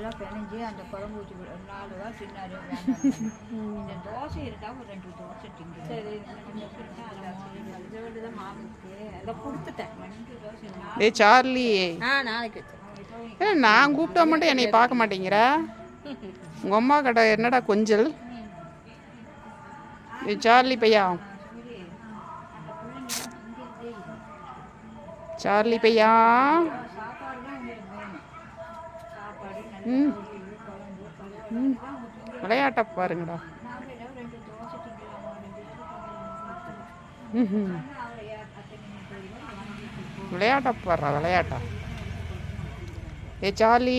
அதெல்லாம் பிணைஞ்சு அந்த குழம்பு ஊற்றி 4 ரூபா சின்னாரு வேண்டாம். இந்த தோசை இருந்தால் ஒரு 2 தோசை திங்க. சரி தான் மாவுக்கு அதை கொடுத்துட்டேன். 2 தோசை சார்லி. நாளைக்கு நான் கூப்பிட்டா மட்டும் என்னை பார்க்க மாட்டேங்கிற. உங்கள் அம்மா கிட்ட என்னடா கொஞ்சல். சார்லி பையா, சார்லி பையா. விளையாட்ட பாருங்கடா. விளையாட்ட பாடுறா விளையாட்டா. சார்லி